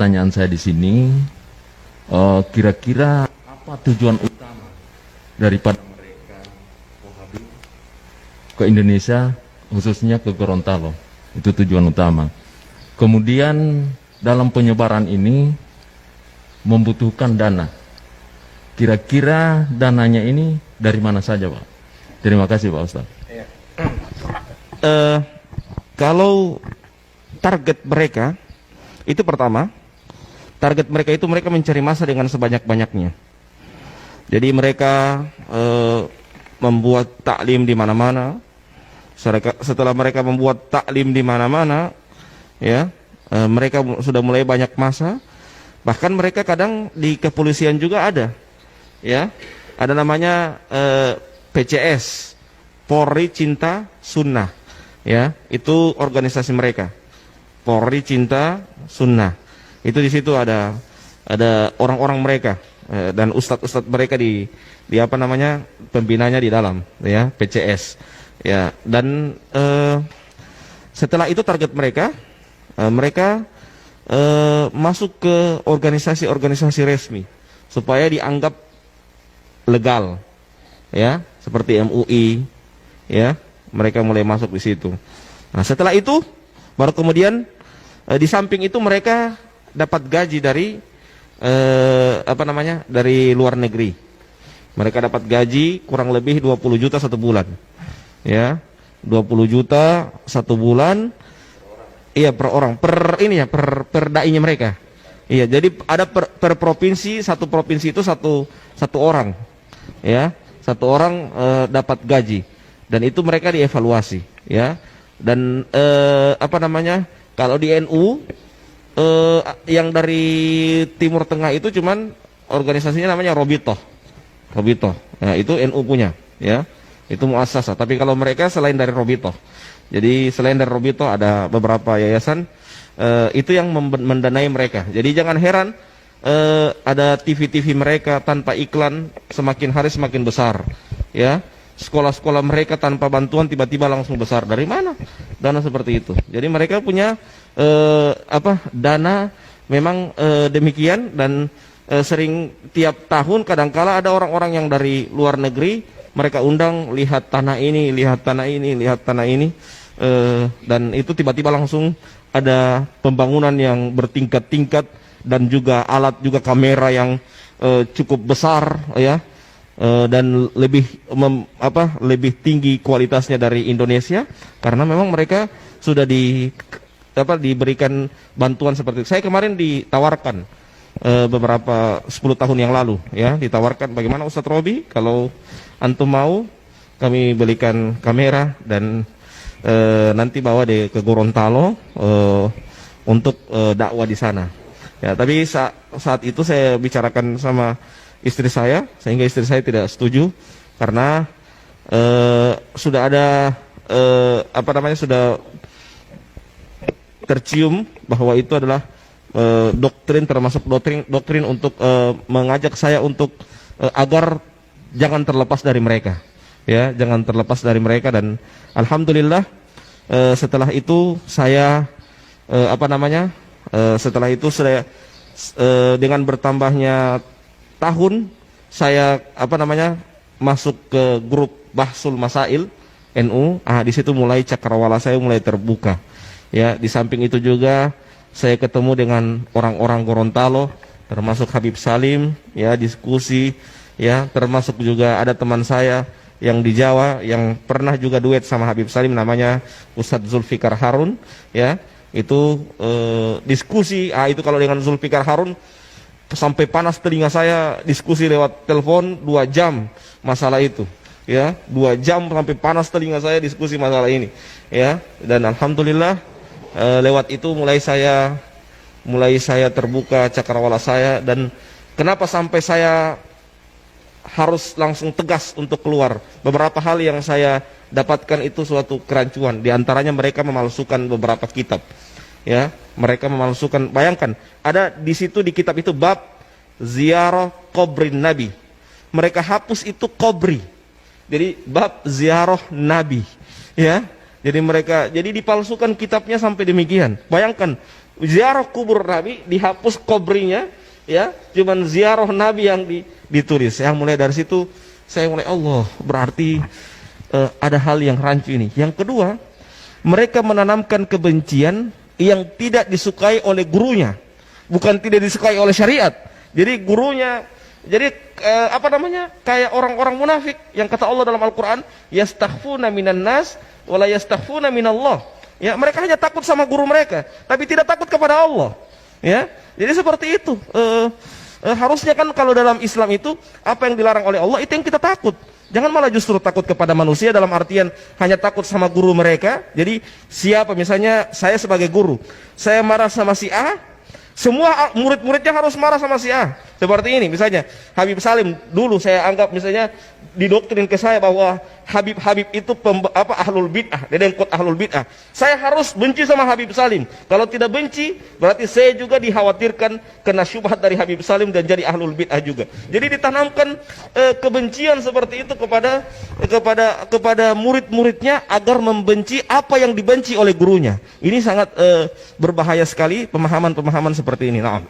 pertanyaan saya di sini, kira-kira apa tujuan utama daripada mereka Wahhabi ke Indonesia, khususnya ke Gorontalo? Itu tujuan utama. Kemudian dalam penyebaran ini membutuhkan dana. Kira-kira dananya ini dari mana saja, Pak? Terima kasih, Pak Ustaz. Kalau target mereka itu pertama, target mereka itu mereka mencari massa dengan sebanyak-banyaknya. Jadi mereka membuat taklim di mana-mana. Setelah mereka membuat taklim di mana-mana, ya, mereka sudah mulai banyak massa. Bahkan mereka kadang di kepolisian juga ada, ya, ada namanya PCS, Polri Cinta Sunnah, ya, itu organisasi mereka. Polri Cinta Sunnah. Itu di situ ada orang-orang mereka dan ustadz-ustadz mereka di apa namanya, pembinanya di dalam, ya, PCS, ya. Dan setelah itu target mereka masuk ke organisasi-organisasi resmi supaya dianggap legal, ya, seperti MUI, ya, mereka mulai masuk di situ. Nah, setelah itu baru kemudian di samping itu mereka dapat gaji dari apa namanya, dari luar negeri. Mereka dapat gaji kurang lebih 20 juta satu bulan, ya, 20 juta satu bulan, iya, per orang, per ini ya, per dai-nya mereka. Iya, jadi ada per provinsi, satu provinsi itu satu orang, ya, satu orang dapat gaji, dan itu mereka dievaluasi, ya. Dan apa namanya, kalau di NU yang dari Timur Tengah itu cuman organisasinya namanya Robitoh, ya, itu NU punya, ya, itu muassasah. Tapi kalau mereka selain dari Robitoh, jadi selain dari Robitoh ada beberapa yayasan itu yang mendanai mereka. Jadi jangan heran ada TV-TV mereka tanpa iklan semakin hari semakin besar, ya. Sekolah-sekolah mereka tanpa bantuan tiba-tiba langsung besar. Dari mana dana seperti itu? Jadi mereka punya dana memang demikian. Dan sering tiap tahun kadangkala ada orang-orang yang dari luar negeri mereka undang, lihat tanah ini, lihat tanah ini, lihat tanah ini, dan itu tiba-tiba langsung ada pembangunan yang bertingkat-tingkat, dan juga alat, juga kamera yang cukup besar, ya, dan lebih tinggi kualitasnya dari Indonesia, karena memang mereka sudah diberikan bantuan seperti itu. Saya kemarin ditawarkan beberapa 10 tahun yang lalu, ya, ditawarkan, bagaimana Ustadz Robi, kalau antum mau kami belikan kamera dan nanti bawa ke Gorontalo untuk dakwah di sana. Ya, tapi saat itu saya bicarakan sama istri saya, sehingga istri saya tidak setuju karena sudah ada sudah tercium bahwa itu adalah doktrin, termasuk doktrin untuk mengajak saya untuk agar jangan terlepas dari mereka, ya, jangan terlepas dari mereka. Dan alhamdulillah setelah itu saya setelah itu saya dengan bertambahnya tahun saya masuk ke grup Bahsul Masail NU. Di situ mulai cakrawala saya mulai terbuka, ya. Di samping itu juga saya ketemu dengan orang-orang Gorontalo, termasuk Habib Salim, ya, diskusi, ya, termasuk juga ada teman saya yang di Jawa yang pernah juga duet sama Habib Salim, namanya Ustadz Zulfikar Harun, ya. Itu diskusi, itu kalau dengan Zulfikar Harun sampai panas telinga saya, diskusi lewat telepon 2 jam masalah itu, ya, 2 jam sampai panas telinga saya diskusi masalah ini, ya. Dan alhamdulillah lewat itu mulai saya terbuka cakrawala saya. Dan kenapa sampai saya harus langsung tegas untuk keluar, beberapa hal yang saya dapatkan itu suatu kerancuan. Di antaranya mereka memalsukan beberapa kitab, ya, mereka memalsukan. Bayangkan, ada di situ, di kitab itu bab ziarah kubrin Nabi, mereka hapus itu kubri, jadi bab ziarah Nabi, ya. Jadi mereka, jadi dipalsukan kitabnya sampai demikian. Bayangkan, ziarah kubur Nabi, dihapus kubrinya, ya, cuman ziarah Nabi yang ditulis. Yang mulai dari situ saya mulai, Allah, berarti ada hal yang rancu ini. Yang kedua, mereka menanamkan kebencian yang tidak disukai oleh gurunya, bukan tidak disukai oleh syariat. Jadi gurunya, jadi kayak orang-orang munafik yang kata Allah dalam Al-Quran, yastakhfuna minan nas wala yastakhfuna minallah. Ya, mereka hanya takut sama guru mereka, tapi tidak takut kepada Allah. Ya, jadi seperti itu. Harusnya kan kalau dalam Islam itu apa yang dilarang oleh Allah itu yang kita takut. Jangan malah justru takut kepada manusia dalam artian hanya takut sama guru mereka. Jadi siapa, misalnya saya sebagai guru, saya marah sama si A, semua murid-muridnya harus marah sama si A. Seperti ini misalnya, Habib Salim dulu saya anggap misalnya didoktrin ke saya bahwa Habib itu ahlul bid'ah, dedengkot ahlul bid'ah. Saya harus benci sama Habib Salim. Kalau tidak benci, berarti saya juga dikhawatirkan kena syubhat dari Habib Salim dan jadi ahlul bid'ah juga. Jadi ditanamkan kebencian seperti itu kepada murid-muridnya agar membenci apa yang dibenci oleh gurunya. Ini sangat berbahaya sekali pemahaman-pemahaman seperti ini. Nah,